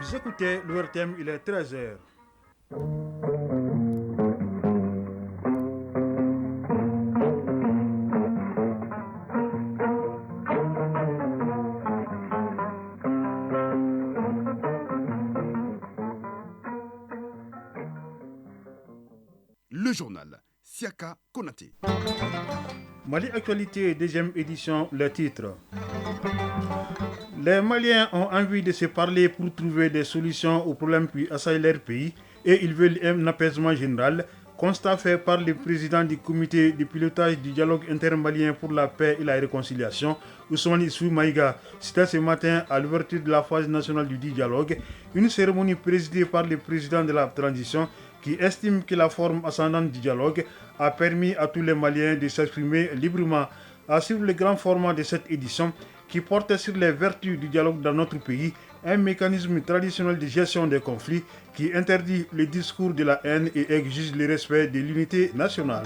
Vous écoutez l'ORTM, il est 13 heures. Le journal Siaka Konaté. Mali Actualité, deuxième édition, le titre. Les Maliens ont envie de se parler pour trouver des solutions aux problèmes qui assaillent leur pays et ils veulent un apaisement général. Constat fait par le président du comité de pilotage du dialogue intermalien pour la paix et la réconciliation, Ousmane Issou Maïga. C'était ce matin à l'ouverture de la phase nationale du dialogue, une cérémonie présidée par le président de la transition qui estime que la forme ascendante du dialogue a permis à tous les Maliens de s'exprimer librement. À suivre le grand format de cette édition qui porte sur les vertus du dialogue dans notre pays, un mécanisme traditionnel de gestion des conflits qui interdit le discours de la haine et exige le respect de l'unité nationale.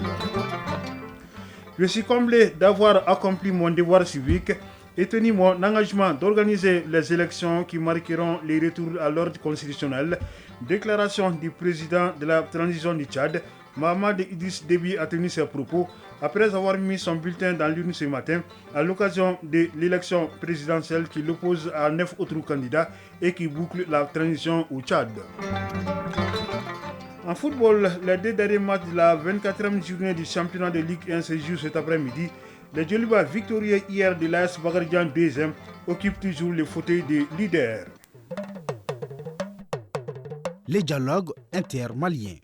Je suis comblé d'avoir accompli mon devoir civique et tenu mon engagement d'organiser les élections qui marqueront les retours à l'ordre constitutionnel. Déclaration du président de la transition du Tchad, Mahamat Idriss Déby a tenu ses propos après avoir mis son bulletin dans l'urne ce matin à l'occasion de l'élection présidentielle qui l'oppose à 9 autres candidats et qui boucle la transition au Tchad. En football, les deux derniers matchs de la 24e journée du championnat de Ligue 1 se jouent cet après-midi. Les Djoliba victorieux hier de l'AS Bagardian 2e occupent toujours le fauteuil de leader. Les dialogues intermaliens.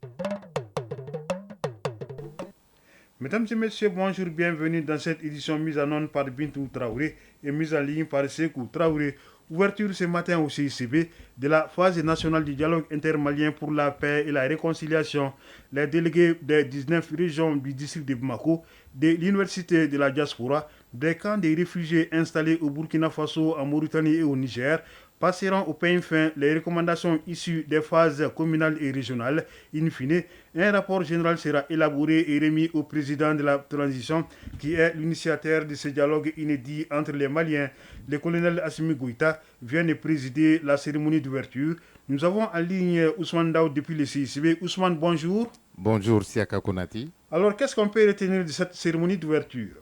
Mesdames et messieurs, bonjour, bienvenue dans cette édition mise en onde par Bintou Traoré et mise en ligne par Sekou Traoré. Ouverture ce matin au CICB de la phase nationale du dialogue intermalien pour la paix et la réconciliation. Les délégués des 19 régions du district de Bamako, de l'université de la diaspora, des camps des réfugiés installés au Burkina Faso, en Mauritanie et au Niger, passeront au peigne fin les recommandations issues des phases communales et régionales. In fine, un rapport général sera élaboré et remis au président de la transition qui est l'initiateur de ce dialogue inédit entre les Maliens. Le colonel Assimi Goïta vient de présider la cérémonie d'ouverture. Nous avons en ligne Ousmane Daoud depuis le CICB. Ousmane, bonjour. Bonjour Siaka Konati. Alors, qu'est-ce qu'on peut retenir de cette cérémonie d'ouverture ?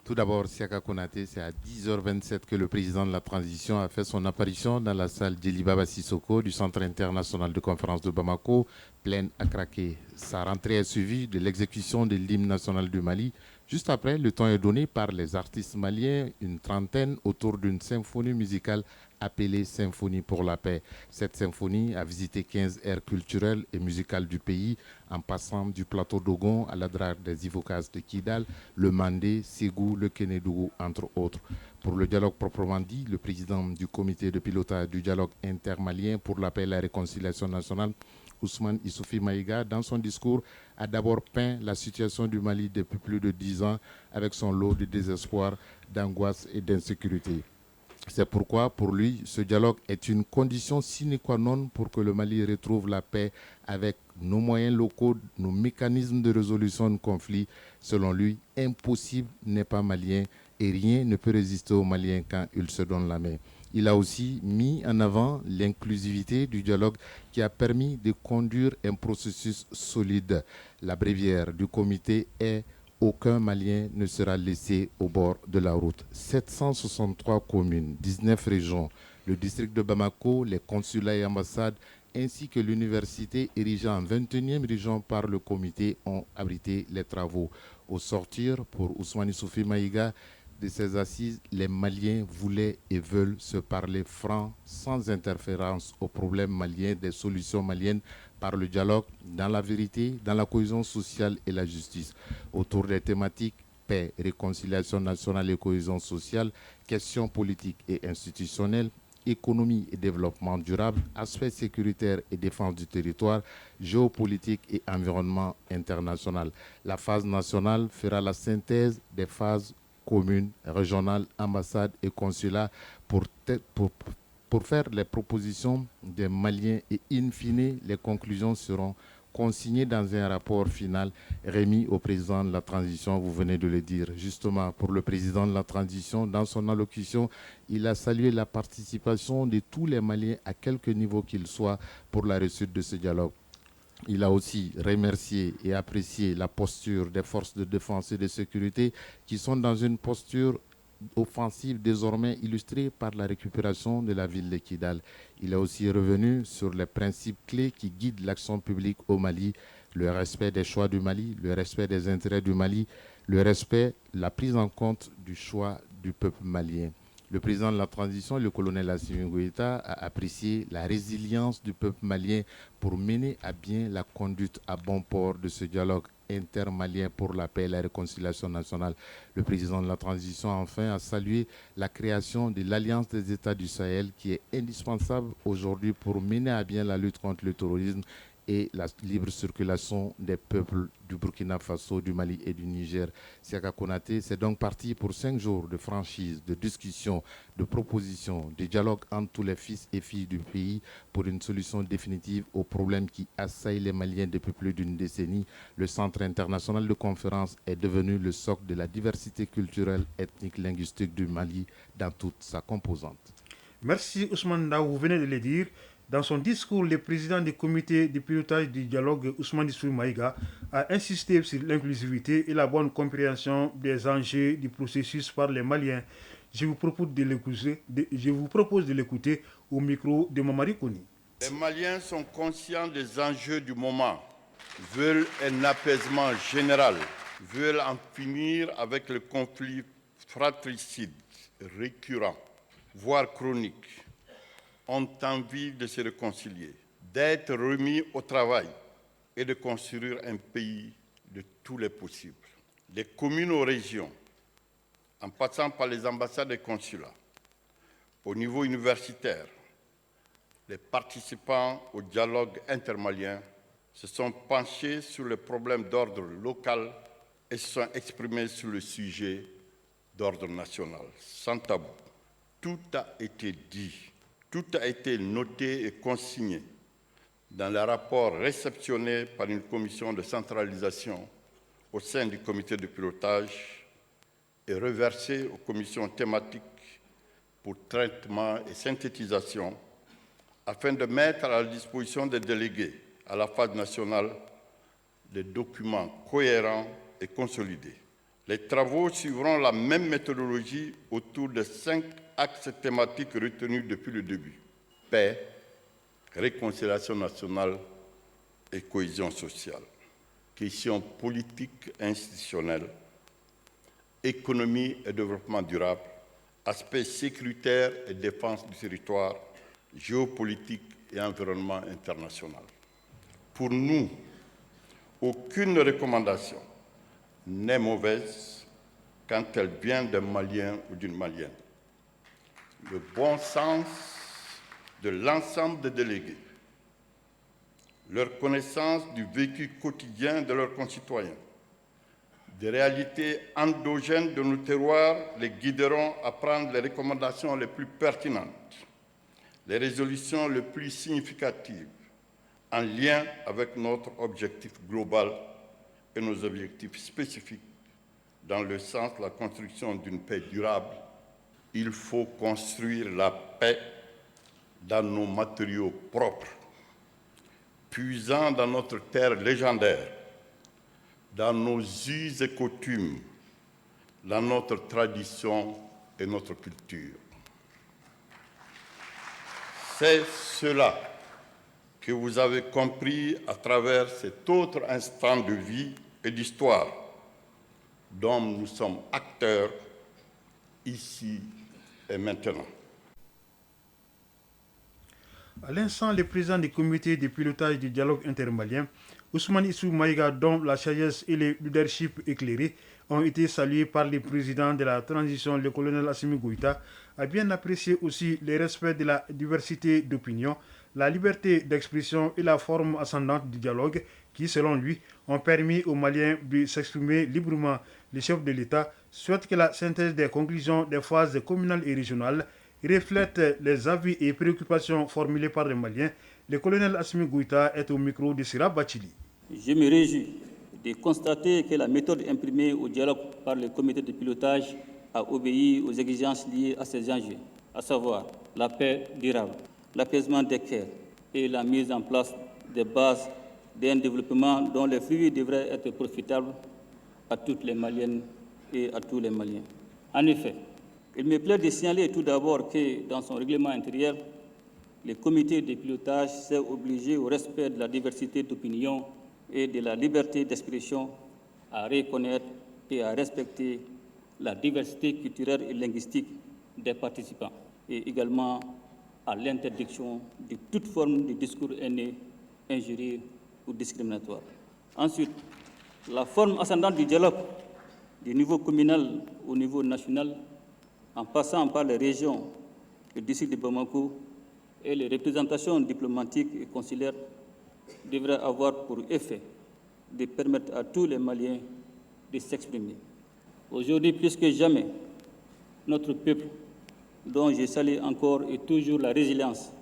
Tout d'abord, Siaka Konaté, c'est à 10h27 que le président de la transition a fait son apparition dans la salle Djeliba Sissoko du Centre international de conférence de Bamako, pleine à craquer. Sa rentrée est suivie de l'exécution de l'hymne national du Mali. Juste après, le temps est donné par les artistes maliens, une trentaine, autour d'une symphonie musicale appelée Symphonie pour la paix. Cette symphonie a visité 15 aires culturelles et musicales du pays, en passant du plateau d'Ogon à l'adrar des Ivocas de Kidal, le Mandé, Ségou, le Kénédougou, entre autres. Pour le dialogue proprement dit, le président du comité de pilotage du dialogue intermalien pour la paix et la réconciliation nationale, Ousmane Issoufi Maïga, dans son discours, a d'abord peint la situation du Mali depuis plus de 10 ans avec son lot de désespoir, d'angoisse et d'insécurité. C'est pourquoi, pour lui, ce dialogue est une condition sine qua non pour que le Mali retrouve la paix avec nos moyens locaux, nos mécanismes de résolution de conflits. Selon lui, impossible n'est pas malien et rien ne peut résister aux Maliens quand ils se donnent la main. Il a aussi mis en avant l'inclusivité du dialogue qui a permis de conduire un processus solide. La bréviaire du comité est « Aucun Malien ne sera laissé au bord de la route ». 763 communes, 19 régions, le district de Bamako, les consulats et ambassades, ainsi que l'université érigée en 21e région par le comité ont abrité les travaux. Au sortir, pour Ousmane Issoufi Maïga, de ces assises, les Maliens voulaient et veulent se parler franc, sans interférence aux problèmes maliens, des solutions maliennes par le dialogue, dans la vérité, dans la cohésion sociale et la justice. Autour des thématiques paix, réconciliation nationale et cohésion sociale, questions politiques et institutionnelles, économie et développement durable, aspects sécuritaires et défense du territoire, géopolitique et environnement international. La phase nationale fera la synthèse des phases communes, régionales, ambassades et consulats pour faire les propositions des Maliens et in fine, les conclusions seront consigné dans un rapport final remis au président de la transition, vous venez de le dire. Justement, pour le président de la transition, dans son allocution, il a salué la participation de tous les Maliens, à quelque niveau qu'ils soient, pour la réussite de ce dialogue. Il a aussi remercié et apprécié la posture des forces de défense et de sécurité qui sont dans une posture offensive désormais illustrée par la récupération de la ville de Kidal. Il est aussi revenu sur les principes clés qui guident l'action publique au Mali, le respect des choix du Mali, le respect des intérêts du Mali, le respect, la prise en compte du choix du peuple malien. Le président de la transition, le colonel Assimi Goïta, a apprécié la résilience du peuple malien pour mener à bien la conduite à bon port de ce dialogue intermalien pour la paix et la réconciliation nationale. Le président de la transition, enfin, a salué la création de l'Alliance des États du Sahel qui est indispensable aujourd'hui pour mener à bien la lutte contre le terrorisme et la libre circulation des peuples du Burkina Faso, du Mali et du Niger. Siaka Konaté, c'est donc parti pour 5 jours de franchise, de discussion, de propositions, de dialogue entre tous les fils et filles du pays pour une solution définitive aux problèmes qui assaillent les Maliens depuis plus d'une décennie. Le Centre international de conférence est devenu le socle de la diversité culturelle, ethnique, linguistique du Mali dans toute sa composante. Merci Ousmane Daou, vous venez de le dire. Dans son discours, le président du comité de pilotage du dialogue, Ousmane Issou Maïga, a insisté sur l'inclusivité et la bonne compréhension des enjeux du processus par les Maliens. Je vous propose de l'écouter au micro de Mamari Koni. Les Maliens sont conscients des enjeux du moment, veulent un apaisement général, veulent en finir avec le conflit fratricide récurrent, voire chronique, ont envie de se réconcilier, d'être remis au travail et de construire un pays de tous les possibles. Les communes aux régions, en passant par les ambassades et consulats, au niveau universitaire, les participants au dialogue intermalien se sont penchés sur les problèmes d'ordre local et se sont exprimés sur le sujet d'ordre national, sans tabou. Tout a été dit. Tout a été noté et consigné dans les rapports réceptionnés par une commission de centralisation au sein du comité de pilotage et reversé aux commissions thématiques pour traitement et synthétisation afin de mettre à la disposition des délégués à la phase nationale des documents cohérents et consolidés. Les travaux suivront la même méthodologie autour de 5 axes thématiques retenus depuis le début: paix, réconciliation nationale et cohésion sociale. Questions politiques et institutionnelles, économie et développement durable, aspects sécuritaires et défense du territoire, géopolitique et environnement international. Pour nous, aucune recommandation n'est mauvaise quand elle vient d'un Malien ou d'une Malienne. Le bon sens de l'ensemble des délégués, leur connaissance du vécu quotidien de leurs concitoyens, des réalités endogènes de nos terroirs les guideront à prendre les recommandations les plus pertinentes, les résolutions les plus significatives, en lien avec notre objectif global et nos objectifs spécifiques dans le sens de la construction d'une paix durable. Il faut construire la paix dans nos matériaux propres, puisant dans notre terre légendaire, dans nos us et coutumes, dans notre tradition et notre culture. C'est cela que vous avez compris à travers cet autre instant de vie et d'histoire dont nous sommes acteurs ici et maintenant. À l'instant, le président du comité de pilotage du dialogue intermalien, Ousmane Issou Maïga, dont la sagesse et le leadership éclairé ont été salués par le président de la transition, le colonel Assimi Goïta, a bien apprécié aussi le respect de la diversité d'opinion, la liberté d'expression et la forme ascendante du dialogue qui, selon lui, ont permis aux Maliens de s'exprimer librement. Le chef de l'État souhaite que la synthèse des conclusions des phases communales et régionales reflète les avis et préoccupations formulés par les Maliens. Le colonel Assimi Goïta est au micro de Sira Bachili. Je me réjouis de constater que la méthode imprimée au dialogue par le comité de pilotage a obéi aux exigences liées à ces enjeux, à savoir la paix durable, l'apaisement des cœurs et la mise en place des bases d'un développement dont les fruits devraient être profitables à toutes les Maliennes et à tous les Maliens. En effet, il me plaît de signaler tout d'abord que dans son règlement intérieur, le comité de pilotage s'est obligé au respect de la diversité d'opinion et de la liberté d'expression, à reconnaître et à respecter la diversité culturelle et linguistique des participants et également à l'interdiction de toute forme de discours haineux, injurieux ou discriminatoire. Ensuite, la forme ascendante du dialogue, du niveau communal au niveau national, en passant par les régions, le district de Bamako et les représentations diplomatiques et consulaires, devrait avoir pour effet de permettre à tous les Maliens de s'exprimer. Aujourd'hui, plus que jamais, notre peuple, dont je salue encore et toujours la résilience,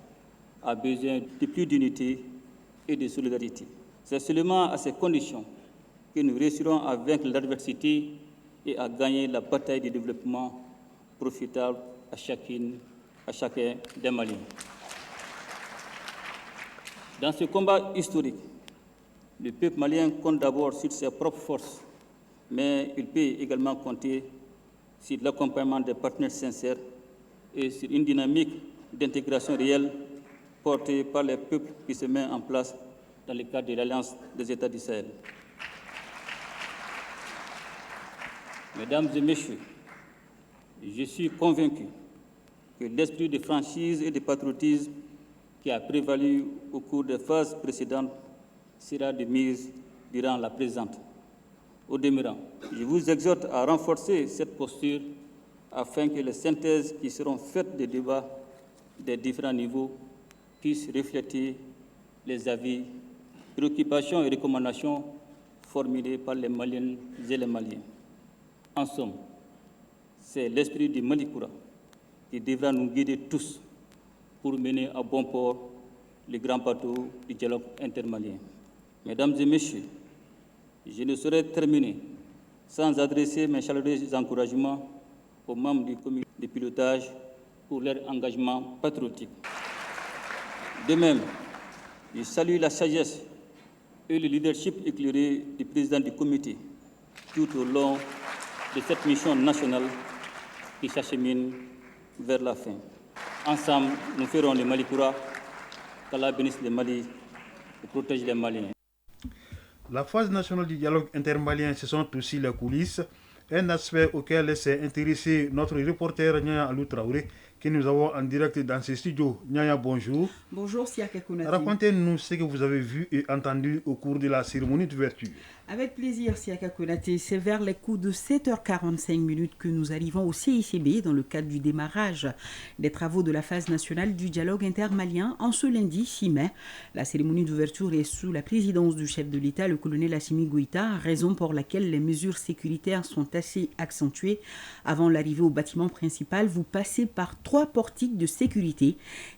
a besoin de plus d'unité et de solidarité. C'est seulement à ces conditions que nous réussirons à vaincre l'adversité et à gagner la bataille du développement profitable à chacun des Maliens. Dans ce combat historique, le peuple malien compte d'abord sur ses propres forces, mais il peut également compter sur l'accompagnement des partenaires sincères et sur une dynamique d'intégration réelle portée par les peuples qui se met en place dans le cadre de l'Alliance des États du Sahel. Mesdames et messieurs, je suis convaincu que l'esprit de franchise et de patriotisme qui a prévalu au cours des phases précédentes sera de mise durant la présente. Au demeurant, je vous exhorte à renforcer cette posture afin que les synthèses qui seront faites des débats des différents niveaux puissent refléter les avis, préoccupations et recommandations formulées par les Maliennes et les Maliens. En somme, c'est l'esprit du Malikoura qui devra nous guider tous pour mener à bon port le grand bateau du dialogue intermalien. Mesdames et messieurs, je ne saurais terminer sans adresser mes chaleureux encouragements aux membres du comité de pilotage pour leur engagement patriotique. De même, je salue la sagesse et le leadership éclairé du président du comité tout au long de cette mission nationale qui s'achemine vers la fin. Ensemble, nous ferons le Malikoura, qu'Allah bénisse le Mali et protège les Maliens. La phase nationale du dialogue intermalien, ce sont aussi les coulisses, un aspect auquel s'est intéressé notre reporter Nyaya Alou Traoré, que nous avons en direct dans ce studio. Nyaya, bonjour. Bonjour, Siaka Kounati. Racontez-nous ce que vous avez vu et entendu au cours de la cérémonie d'ouverture. Avec plaisir, Siaka Konaté. C'est vers les coups de 7h45 que nous arrivons au CICB dans le cadre du démarrage des travaux de la phase nationale du dialogue intermalien en ce lundi 6 mai. La cérémonie d'ouverture est sous la présidence du chef de l'État, le colonel Assimi Goïta, raison pour laquelle les mesures sécuritaires sont assez accentuées. Avant l'arrivée au bâtiment principal, vous passez par 3 portiques de sécurité.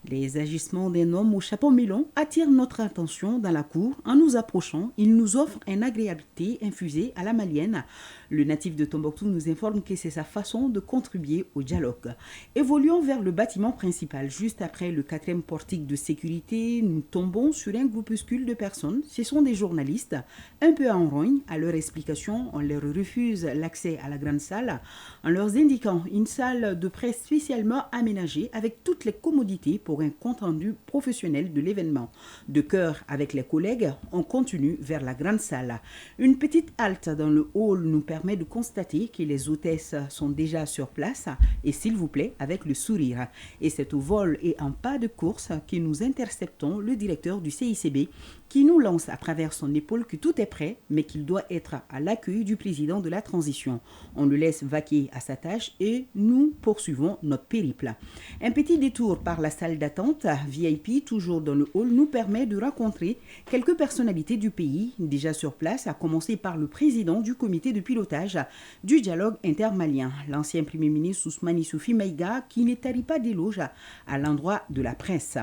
Les agissements d'un homme au chapeau melon attirent notre attention dans la cour. En nous approchant, il nous offre un agréable thé infusé à la malienne. Le natif de Tombouctou nous informe que c'est sa façon de contribuer au dialogue. Évoluons vers le bâtiment principal. Juste après le 4e portique de sécurité, nous tombons sur un groupuscule de personnes. Ce sont des journalistes, un peu en rogne. À leur explication, on leur refuse l'accès à la grande salle en leur indiquant une salle de presse spécialement aménagée avec toutes les commodités pour un compte-rendu professionnel de l'événement. De cœur avec les collègues, on continue vers la grande salle. Une petite halte dans le hall nous permet de constater que les hôtesses sont déjà sur place et s'il vous plaît avec le sourire. Et c'est au vol et en pas de course que nous interceptons le directeur du CICB qui nous lance à travers son épaule que tout est prêt mais qu'il doit être à l'accueil du président de la transition. On le laisse vaquer à sa tâche et nous poursuivons notre périple. Un petit détour par la salle d'attente VIP toujours dans le hall nous permet de rencontrer quelques personnalités du pays déjà sur place, à commencer par le président du comité de pilotage pilotage du dialogue intermalien. L'ancien Premier ministre Ousmane Issoufi Maïga qui ne tarit pas d'éloges à l'endroit de la presse.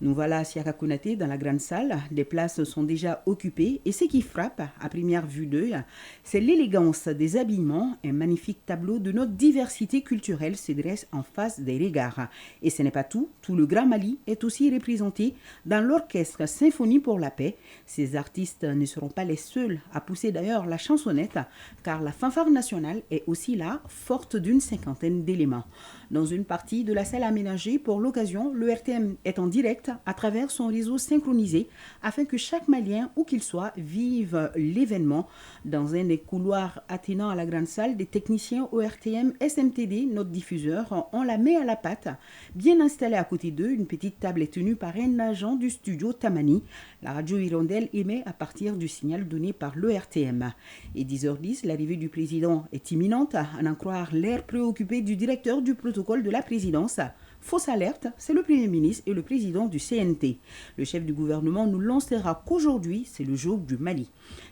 Nous voilà à Siaka Konaté dans la grande salle. Des places sont déjà occupées et ce qui frappe à première vue d'œil, c'est l'élégance des habillements. Un magnifique tableau de notre diversité culturelle se dresse en face des regards. Et ce n'est pas tout. Tout le Grand Mali est aussi représenté dans l'orchestre Symphonie pour la paix. Ces artistes ne seront pas les seuls à pousser d'ailleurs la chansonnette, car la fanfare nationale est aussi là, forte d'une 50aine d'éléments. Dans une partie de la salle aménagée pour l'occasion, le RTM est en direct à travers son réseau synchronisé afin que chaque Malien, où qu'il soit, vive l'événement. Dans un des couloirs attenant à la grande salle, des techniciens au RTM SMTD, notre diffuseur, ont la main à la pâte. Bien installée à côté d'eux, une petite table est tenue par un agent du studio Tamani. La radio Hirondelle émet à partir du signal donné par le RTM. Et 10h10, l'arrivée du président est imminente, à en croire l'air préoccupé du directeur du protocole de la présidence. Fausse alerte, c'est le Premier ministre et le président du CNT. Le chef du gouvernement nous lancera qu'aujourd'hui, c'est le jour du Mali.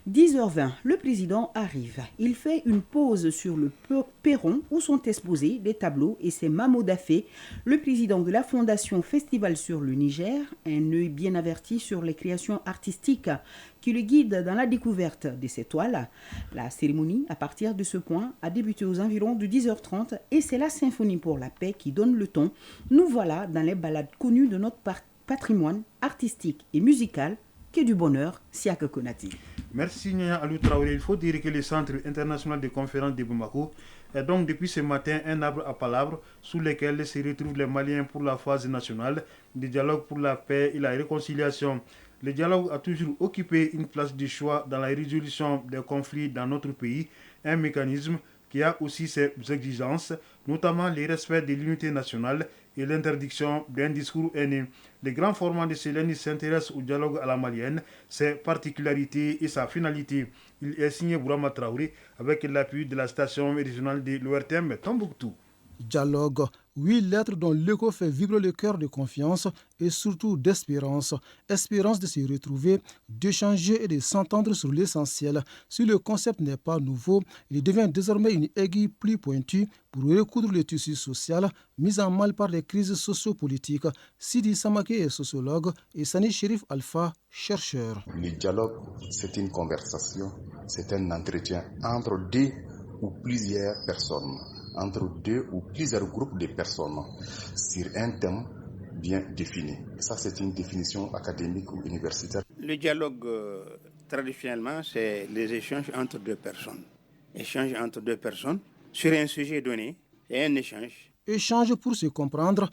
10h20, le président arrive. Il fait une pause sur le perron où sont exposés des tableaux et c'est Mamo Dafé, le président de la Fondation Festival sur le Niger, un œil bien averti sur les créations artistiques qui le guide dans la découverte de ces toiles. La cérémonie, à partir de ce point, a débuté aux environs de 10h30 et c'est la Symphonie pour la paix qui donne le ton. Nous voilà dans les ballades connues de notre patrimoine artistique et musical. Que du bonheur, Siaka Konaté. Merci Nia Alou Traoré. Il faut dire que le Centre international de conférences de Bamako est donc depuis ce matin un arbre à palabres sous lequel se retrouvent les Maliens pour la phase nationale du dialogue pour la paix et la réconciliation. Le dialogue a toujours occupé une place de choix dans la résolution des conflits dans notre pays, un mécanisme qui a aussi ses exigences, notamment le respect de l'unité nationale et l'interdiction d'un discours haineux. Le grand format de ce lundi s'intéresse au dialogue à la malienne, ses particularités et sa finalité. Il est signé Bourama Traoré avec l'appui de la station régionale de l'ORTM Tombouctou. Dialogue, 8 lettres dont l'écho fait vibrer le cœur de confiance et surtout d'espérance. Espérance de se retrouver, d'échanger et de s'entendre sur l'essentiel. Si le concept n'est pas nouveau, il devient désormais une aiguille plus pointue pour recoudre le tissu social mis en mal par les crises sociopolitiques. Sidi Samaké est sociologue et Sani Chérif Alpha, chercheur. Le dialogue, c'est une conversation, c'est un entretien entre deux ou plusieurs personnes, entre deux ou plusieurs groupes de personnes sur un thème bien défini. Ça, c'est une définition académique ou universitaire. Le dialogue, traditionnellement, c'est les échanges entre deux personnes. Échange entre deux personnes sur un sujet donné et un échange. Échange pour se comprendre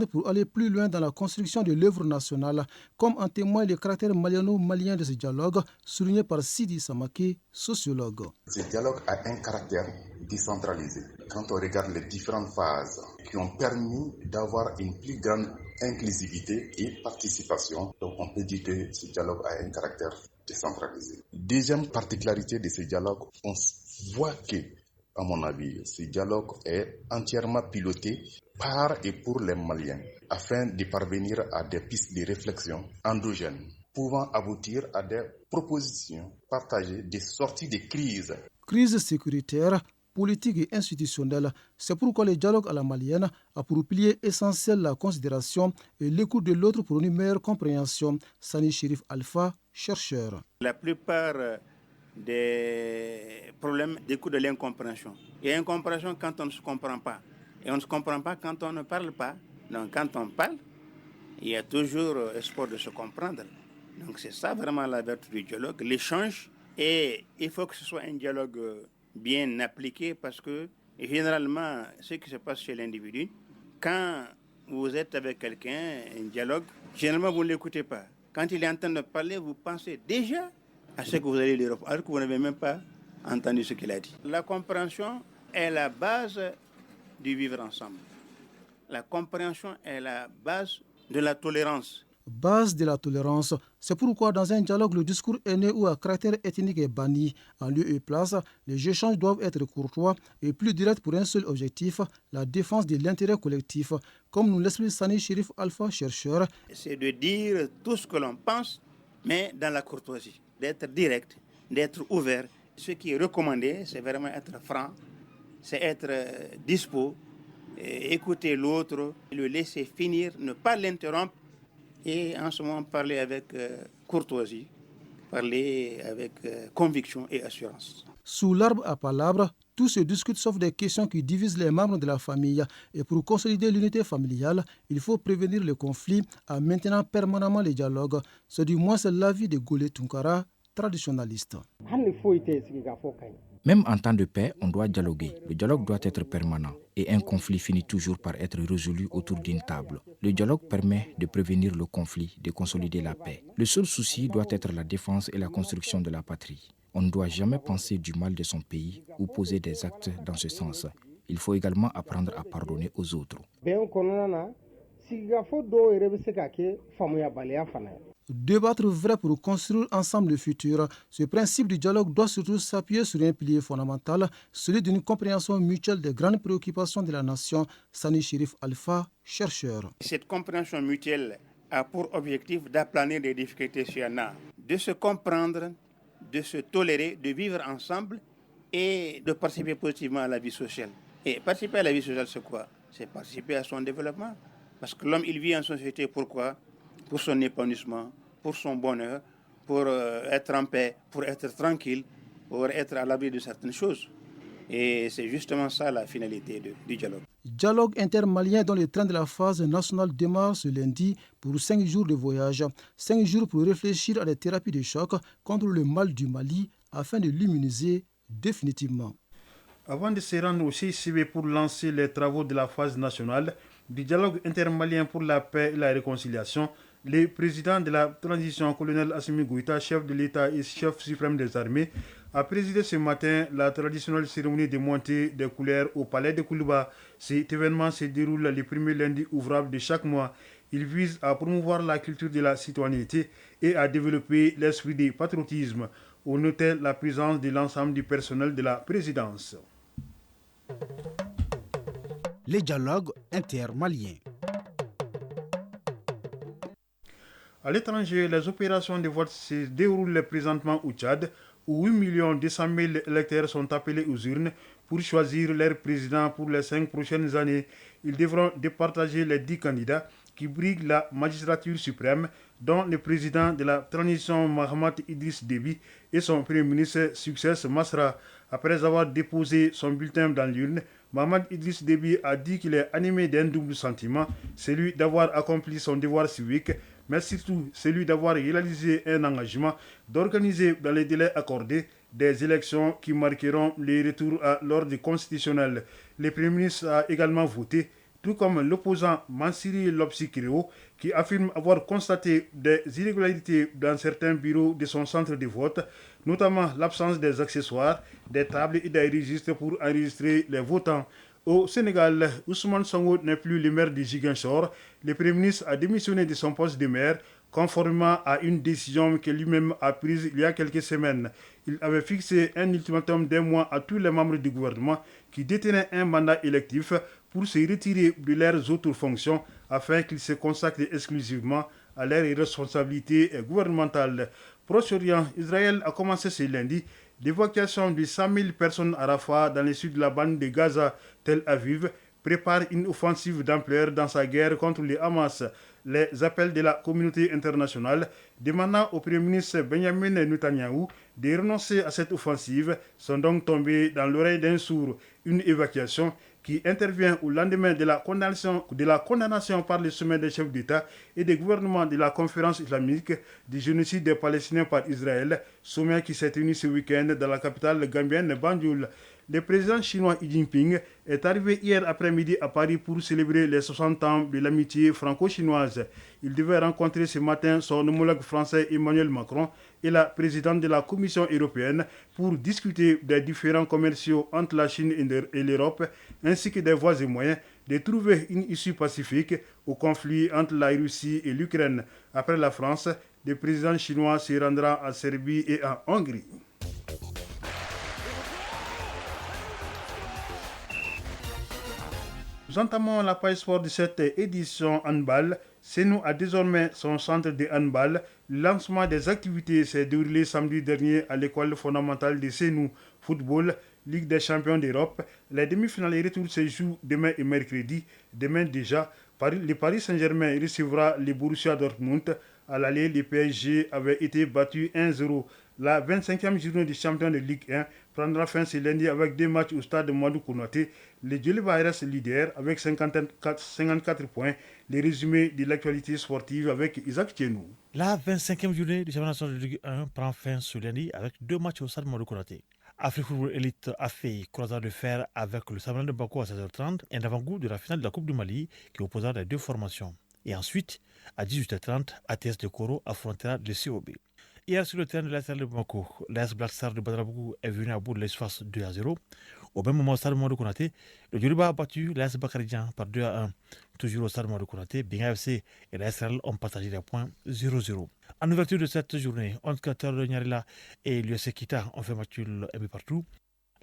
pour aller plus loin dans la construction de l'œuvre nationale, comme en témoigne le caractère maliano-malien de ce dialogue, souligné par Sidi Samaké, sociologue. Ce dialogue a un caractère décentralisé. Quand on regarde les différentes phases qui ont permis d'avoir une plus grande inclusivité et participation, donc on peut dire que ce dialogue a un caractère décentralisé. Deuxième particularité de ce dialogue, on voit que, à mon avis, ce dialogue est entièrement piloté par et pour les Maliens, afin de parvenir à des pistes de réflexion endogènes, pouvant aboutir à des propositions partagées, des sorties de crises. Crise sécuritaire, politique et institutionnelle. C'est pourquoi le dialogue à la malienne a pour pilier essentiel la considération et l'écoute de l'autre pour une meilleure compréhension. Sani Chérif Alpha, chercheur. La plupart des problèmes découlent de l'incompréhension. Et incompréhension quand on ne se comprend pas. Et on ne se comprend pas quand on ne parle pas. Donc quand on parle, il y a toujours espoir de se comprendre. Donc c'est ça vraiment la vertu du dialogue, l'échange. Et il faut que ce soit un dialogue bien appliqué parce que généralement, ce qui se passe chez l'individu, quand vous êtes avec quelqu'un, un dialogue, généralement vous ne l'écoutez pas. Quand il est en train de parler, vous pensez déjà à ce que vous allez lui répondre, alors que vous n'avez même pas entendu ce qu'il a dit. La compréhension est la base du vivre ensemble. La compréhension est la base de la tolérance. Base de la tolérance. C'est pourquoi dans un dialogue, le discours haineux ou à caractère ethnique est banni. En lieu et place, les échanges doivent être courtois et plus directs pour un seul objectif, la défense de l'intérêt collectif. Comme nous l'explique Sani Chérif Alpha, chercheur. C'est de dire tout ce que l'on pense, mais dans la courtoisie. D'être direct, d'être ouvert Ce qui est recommandé, c'est vraiment être franc, c'est être dispo, écouter l'autre, le laisser finir, ne pas l'interrompre et en ce moment parler avec courtoisie, parler avec conviction et assurance. Sous l'arbre à palabres, tout se discute sauf des questions qui divisent les membres de la famille. Et pour consolider l'unité familiale, il faut prévenir les conflits en maintenant permanemment les dialogues. C'est du moins l'avis de Gole Tunkara, traditionnaliste. Même en temps de paix, on doit dialoguer. Le dialogue doit être permanent et un conflit finit toujours par être résolu autour d'une table. Le dialogue permet de prévenir le conflit, de consolider la paix. Le seul souci doit être la défense et la construction de la patrie. On ne doit jamais penser du mal de son pays ou poser des actes dans ce sens. Il faut également apprendre à pardonner aux autres. Débattre vrai pour construire ensemble le futur. Ce principe du dialogue doit surtout s'appuyer sur un pilier fondamental, celui d'une compréhension mutuelle des grandes préoccupations de la nation. Sani Chérif Alpha, chercheur. Cette compréhension mutuelle a pour objectif d'aplanir les difficultés s'il y en a, de se comprendre, de se tolérer, de vivre ensemble et de participer positivement à la vie sociale. Et participer à la vie sociale, c'est quoi? C'est participer à son développement. Parce que l'homme, il vit en société, pourquoi? Pour son épanouissement, pour son bonheur, pour être en paix, pour être tranquille, pour être à l'abri de certaines choses. Et c'est justement ça la finalité du dialogue. Dialogue intermalien dont le train de la phase nationale démarre ce lundi pour 5 jours de voyage. 5 jours pour réfléchir à des thérapies de choc contre le mal du Mali afin de l'immuniser définitivement. Avant de se rendre au CICB pour lancer les travaux de la phase nationale du dialogue intermalien pour la paix et la réconciliation, le président de la transition, colonel Assimi Goïta, chef de l'État et chef suprême des armées, a présidé ce matin la traditionnelle cérémonie de montée des couleurs au palais de Koulouba. Cet événement se déroule le premier lundi ouvrable de chaque mois. Il vise à promouvoir la culture de la citoyenneté et à développer l'esprit de patriotisme. On notait la présence de l'ensemble du personnel de la présidence. Les dialogues intermaliens. À l'étranger, les opérations de vote se déroulent présentement au Tchad, où 8 200 000 électeurs sont appelés aux urnes pour choisir leur président pour les 5 prochaines années. Ils devront départager les 10 candidats qui briguent la magistrature suprême, dont le président de la transition Mahamat Idriss Déby et son premier ministre Success Masra. Après avoir déposé son bulletin dans l'urne, Mahamat Idriss Déby a dit qu'il est animé d'un double sentiment, celui d'avoir accompli son devoir civique, mais surtout celui d'avoir réalisé un engagement d'organiser dans les délais accordés des élections qui marqueront le retour à l'ordre constitutionnel. Le Premier ministre a également voté, tout comme l'opposant Mansiri Lopsi Kireo, qui affirme avoir constaté des irrégularités dans certains bureaux de son centre de vote, notamment l'absence des accessoires, des tables et des registres pour enregistrer les votants. Au Sénégal, Ousmane Sonko n'est plus le maire de Ziguinchor. Le Premier ministre a démissionné de son poste de maire, conformément à une décision que lui-même a prise il y a quelques semaines. Il avait fixé un ultimatum d'1 mois à tous les membres du gouvernement qui détenaient un mandat électif pour se retirer de leurs autres fonctions afin qu'ils se consacrent exclusivement à leurs responsabilités gouvernementales. Proche-Orient, Israël a commencé ce lundi l'évacuation de 100 000 personnes à Rafah dans le sud de la bande de Gaza. Tel Aviv prépare une offensive d'ampleur dans sa guerre contre le Hamas. Les appels de la communauté internationale demandant au Premier ministre Benjamin Netanyahou de renoncer à cette offensive sont donc tombés dans l'oreille d'un sourd. Une évacuation qui intervient au lendemain de la condamnation par le sommet des chefs d'État et des gouvernements de la conférence islamique du génocide des Palestiniens par Israël, sommet qui s'est tenu ce week-end dans la capitale gambienne Banjul. Le président chinois Xi Jinping est arrivé hier après-midi à Paris pour célébrer les 60 ans de l'amitié franco-chinoise. Il devait rencontrer ce matin son homologue français Emmanuel Macron et la présidente de la Commission européenne pour discuter des différends commerciaux entre la Chine et l'Europe, ainsi que des voies et moyens de trouver une issue pacifique au conflit entre la Russie et l'Ukraine. Après la France, le président chinois se rendra en Serbie et en Hongrie. Nous Nous entamons la page sport de cette édition handball. Senou a désormais son centre de handball. Le lancement des activités s'est déroulé samedi dernier à l'école fondamentale de Senou Football, Ligue des champions d'Europe. Les demi-finales et retours se jouent demain et mercredi. Demain déjà, le Paris Saint-Germain recevra le Borussia Dortmund. À l'aller, le PSG avait été battu 1-0. La 25e journée du champion de Ligue 1 prendra fin ce lundi avec 2 matchs au stade de Madou Konaté. Le Djoliba reste leader avec 54 points. Les résumés de l'actualité sportive avec Isaac Tchenou. La 25e journée du championnat national de Ligue 1 prend fin ce lundi avec 2 matchs au stade Madou Konaté. Afrique Football Elite a fait croisade de fer avec le Sablon de Bako à 16h30 et un avant-goût de la finale de la Coupe du Mali qui opposera les deux formations. Et ensuite, à 18h30, ATS de Koro affrontera le COB. Hier, sur le terrain de l'AS de Bamako, l'AS Black Star de Badrabougou est venu à bout de l'espace 2-0. Au même moment, au stade Madou Konaté, le Djoliba a battu l'AS Bakaridjan par 2-1. Toujours au stade Madou Konaté, Binga FC et l'AS Real ont partagé les points 0-0. En ouverture de cette journée, Onskater de Nyarila et l'US Kita ont fait match un peu partout.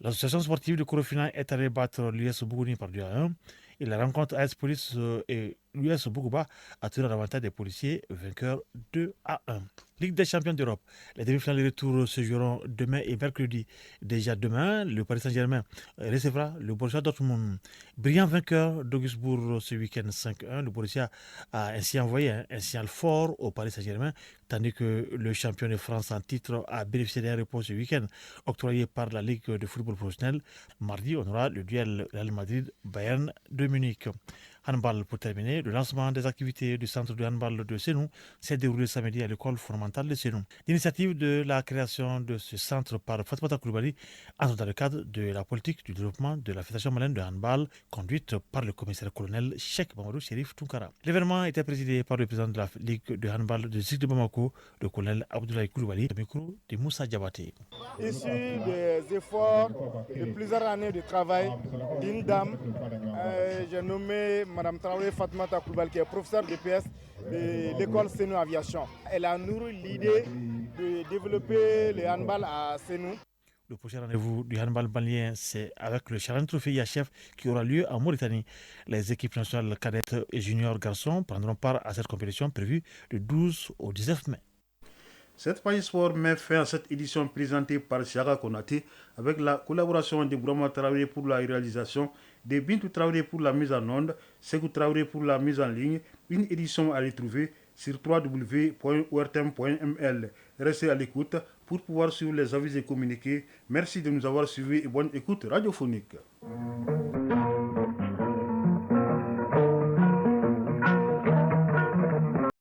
L'association sportive de Korofina est allée battre l'US Bougouni par 2-1. Et la rencontre AS Police et l'US Bougouba a tiré l'avantage des policiers, vainqueurs 2-1. Ligue des champions d'Europe. Les demi-finales de retour se joueront demain et mercredi. Déjà demain, le Paris Saint-Germain recevra le Borussia Dortmund. Brillant vainqueur d'Augsbourg ce week-end 5-1. Le Borussia a ainsi envoyé un signal fort au Paris Saint-Germain, tandis que le champion de France en titre a bénéficié d'un repos ce week-end octroyé par la Ligue de football professionnel. Mardi, on aura le duel Real Madrid-Bayern de Munich. Handball pour terminer, le lancement des activités du centre de handball de Senou s'est déroulé samedi à l'école fondamentale de Senou. L'initiative de la création de ce centre par Fatmata Koulibaly entre dans le cadre de la politique du développement de la Fédération malienne de handball conduite par le commissaire-colonel Cheikh Mamadou Chérif Tounkara. L'événement était présidé par le président de la Ligue de handball du district de Bamako, le colonel Abdoulaye Koulibaly, au micro de Moussa Diabaté. Issu des efforts de plusieurs années de travail d'une dame, j'ai nommé Madame Traoré Fatmata Koulibaly, qui est professeure de PS de l'école Senou Aviation. Elle a nourri l'idée de développer le handball à Senou. Le prochain rendez-vous du handball malien, c'est avec le Challenge Trophy IHF qui aura lieu en Mauritanie. Les équipes nationales cadettes et juniors garçons prendront part à cette compétition prévue du 12 au 19 mai. Cette page sport met fin à cette édition présentée par Siaga Konaté avec la collaboration de Bourama Traoré pour la réalisation, de Bintou Traoré pour la mise en onde, Sekou Traoré pour la mise en ligne. Une édition à retrouver sur www.ortm.ml. Restez à l'écoute pour pouvoir suivre les avis et communiquer. Merci de nous avoir suivis et bonne écoute radiophonique.